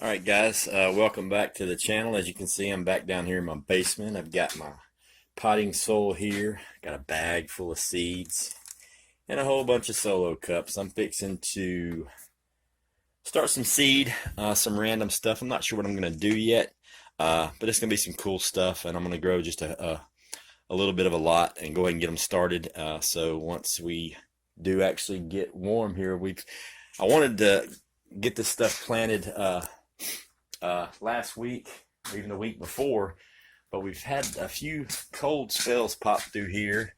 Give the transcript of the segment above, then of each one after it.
All right, guys, welcome back to the channel. As you can see, I'm back down here in my basement. I've got my potting soil here, got a bag full of seeds, and a whole bunch of solo cups. I'm fixing to start some seed, some random stuff. I'm not sure what I'm going to do yet, but it's going to be some cool stuff, and I'm going to grow just a little bit of a lot and go ahead and get them started. So once we do actually get warm here, I wanted to get this stuff planted last week or even the week before, but we've had a few cold spells pop through here.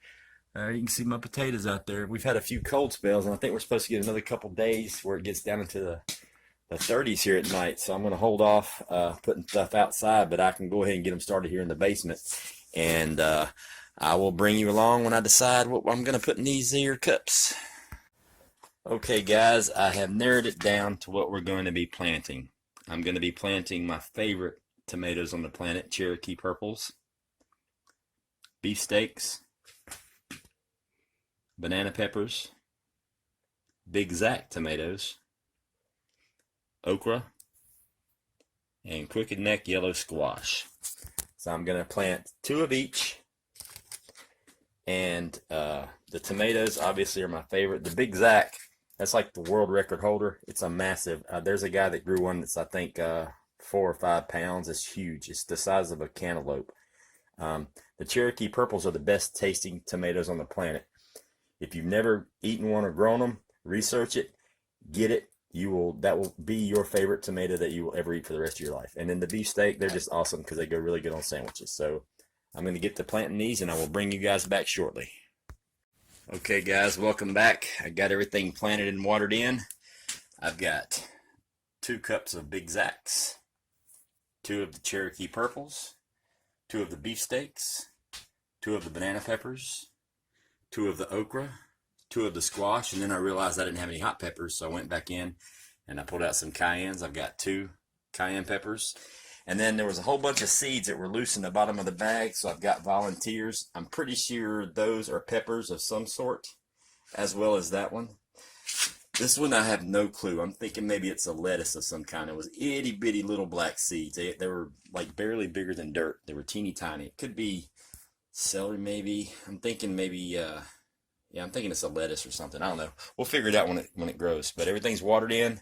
You can see my potatoes out there. We've had a few cold spells, and I think we're supposed to get another couple days where it gets down into the 30s here at night. So I'm going to hold off putting stuff outside, but I can go ahead and get them started here in the basement. And I will bring you along when I decide what I'm going to put in these here cups. Okay, guys, I have narrowed it down to what we're going to be planting. I'm going to be planting my favorite tomatoes on the planet, Cherokee Purples, beefsteaks, banana peppers, Big Zack tomatoes, okra, and crooked neck yellow squash. So I'm going to plant 2 of each. And the tomatoes obviously are my favorite. The Big Zack, that's like the world record holder. It's a massive. There's a guy that grew one that's I think 4 or 5 pounds. It's huge. It's the size of a cantaloupe. The Cherokee Purples are the best tasting tomatoes on the planet. If you've never eaten one or grown them, research it, get it. That will be your favorite tomato that you will ever eat for the rest of your life. And then the beefsteak, they're just awesome because they go really good on sandwiches. So I'm going to get to planting these, and I will bring you guys back shortly. Okay, guys, welcome back. I got everything planted and watered in. I've got 2 cups of Big Zacks, 2 of the Cherokee Purples, 2 of the beefsteaks, 2 of the banana peppers, 2 of the okra, 2 of the squash, and then I realized I didn't have any hot peppers, so I went back in and I pulled out some cayennes. I've got 2 cayenne peppers. And then there was a whole bunch of seeds that were loose in the bottom of the bag, so I've got volunteers. I'm pretty sure those are peppers of some sort, as well as that one. This one I have no clue. I'm thinking maybe it's a lettuce of some kind. It was itty bitty little black seeds. They were like barely bigger than dirt. They were teeny tiny. It could be celery maybe. I'm thinking maybe, yeah, I'm thinking it's a lettuce or something. I don't know. We'll figure it out when it grows. But everything's watered in.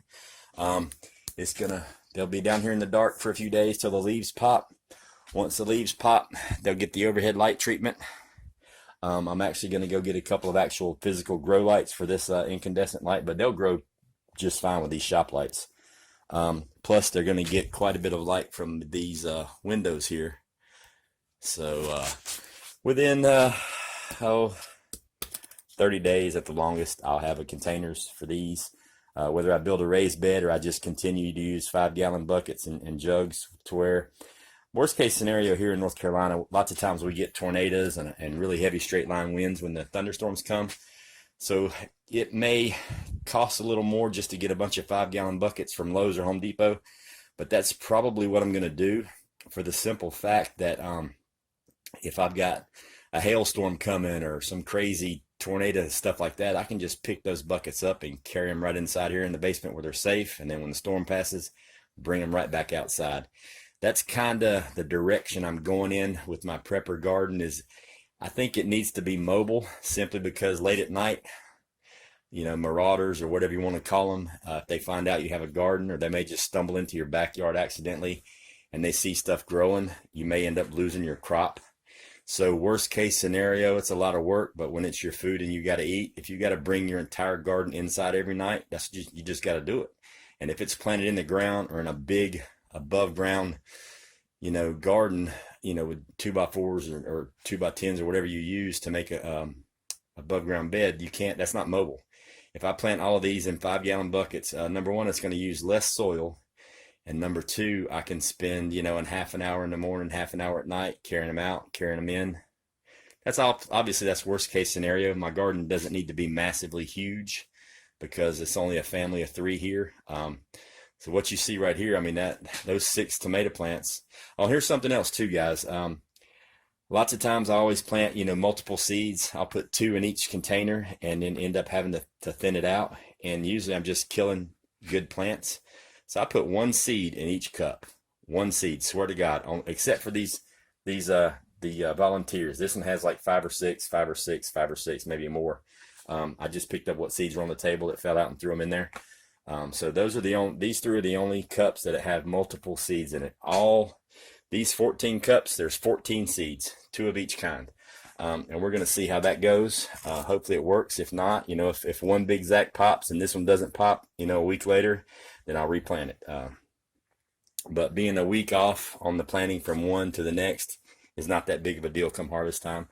They'll be down here in the dark for a few days till the leaves pop. Once the leaves pop, they'll get the overhead light treatment. I'm actually going to go get a couple of actual physical grow lights for this incandescent light, but they'll grow just fine with these shop lights. Plus, they're going to get quite a bit of light from these windows here. So within 30 days at the longest, I'll have containers for these. Whether I build a raised bed or I just continue to use 5-gallon buckets and jugs, to where worst case scenario here in North Carolina, lots of times we get tornadoes and really heavy straight line winds when the thunderstorms come. So it may cost a little more just to get a bunch of 5-gallon buckets from Lowe's or Home Depot, but that's probably what I'm going to do, for the simple fact that if I've got a hailstorm coming or some crazy tornado, stuff like that, I can just pick those buckets up and carry them right inside here in the basement where they're safe, and then when the storm passes, bring them right back outside. That's kind of the direction I'm going in with my prepper garden. I think it needs to be mobile, simply because late at night, marauders or whatever you want to call them, if they find out you have a garden, or they may just stumble into your backyard accidentally and they see stuff growing, you may end up losing your crop. So worst case scenario, it's a lot of work, but when it's your food and you got to eat, if you got to bring your entire garden inside every night, you just got to do it. And if it's planted in the ground or in a big above ground, garden, with 2x4s or 2x10s or whatever you use to make a above ground bed, that's not mobile. If I plant all of these in 5-gallon buckets, number one, it's going to use less soil. And number 2, I can spend, in half an hour in the morning, half an hour at night, carrying them out, carrying them in. Obviously that's worst case scenario. My garden doesn't need to be massively huge because it's only a family of 3 here. So what you see right here, those 6 tomato plants. Oh, here's something else too, guys. Lots of times I always plant, multiple seeds. I'll put 2 in each container and then end up having to thin it out. And usually I'm just killing good plants. So I put one seed in each cup. One seed, swear to God, except for the volunteers. This one has like five or six, maybe more. I just picked up what seeds were on the table that fell out and threw them in there. So these three are the only cups that have multiple seeds in it. All these 14 cups, there's 14 seeds, 2 of each kind. And we're going to see how that goes. Hopefully it works. If not, if one big Zach pops and this one doesn't pop, a week later, then I'll replant it. But being a week off on the planting from one to the next is not that big of a deal come harvest time.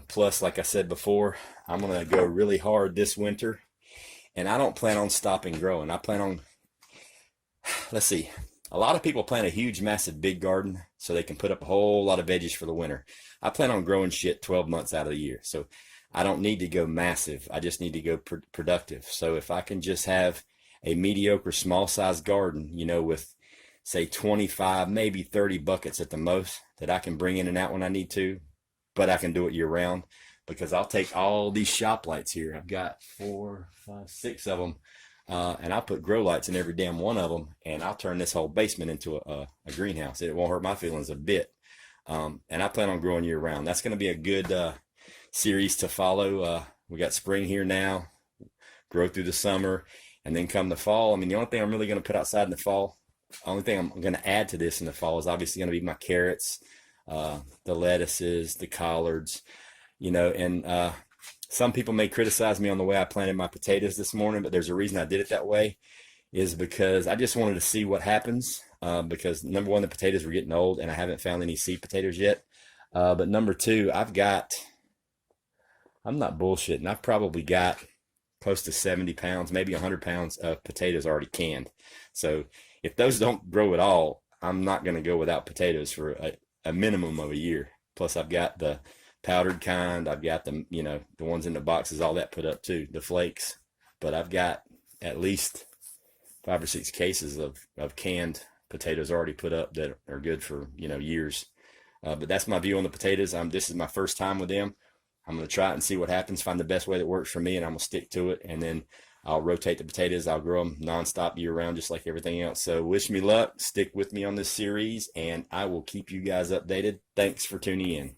Plus, like I said before, I'm going to go really hard this winter, and I don't plan on stopping growing. I plan on, let's see, a lot of people plant a huge, massive, big garden so they can put up a whole lot of veggies for the winter. I plan on growing shit 12 months out of the year. So I don't need to go massive. I just need to go productive. So if I can just have a mediocre, small-sized garden, with, say, 25, maybe 30 buckets at the most that I can bring in and out when I need to, but I can do it year-round, because I'll take all these shop lights here. I've got 4, 5, 6 of them. And I'll put grow lights in every damn one of them, and I'll turn this whole basement into a greenhouse. It won't hurt my feelings a bit. And I plan on growing year round. That's going to be a good series to follow. We got spring here now, grow through the summer, and then come the fall. I mean, the only thing I'm really going to put outside in the fall, the only thing I'm going to add to this in the fall is obviously going to be my carrots, the lettuces, the collards, and some people may criticize me on the way I planted my potatoes this morning, but there's a reason I did it that way, is because I just wanted to see what happens. Because number one, the potatoes were getting old and I haven't found any seed potatoes yet. But number two, I'm not bullshitting, I've probably got close to 70 pounds, maybe 100 pounds of potatoes already canned. So if those don't grow at all, I'm not going to go without potatoes for a minimum of a year. Plus I've got the powdered kind, I've got the ones in the boxes, all that put up too, the flakes. But I've got at least 5 or 6 cases of canned potatoes already put up that are good for years. But that's my view on the potatoes. This is my first time with them. I'm going to try it and see what happens, find the best way that works for me, and I'm going to stick to it. And then I'll rotate the potatoes. I'll grow them nonstop year round, just like everything else. So wish me luck. Stick with me on this series, and I will keep you guys updated. Thanks for tuning in.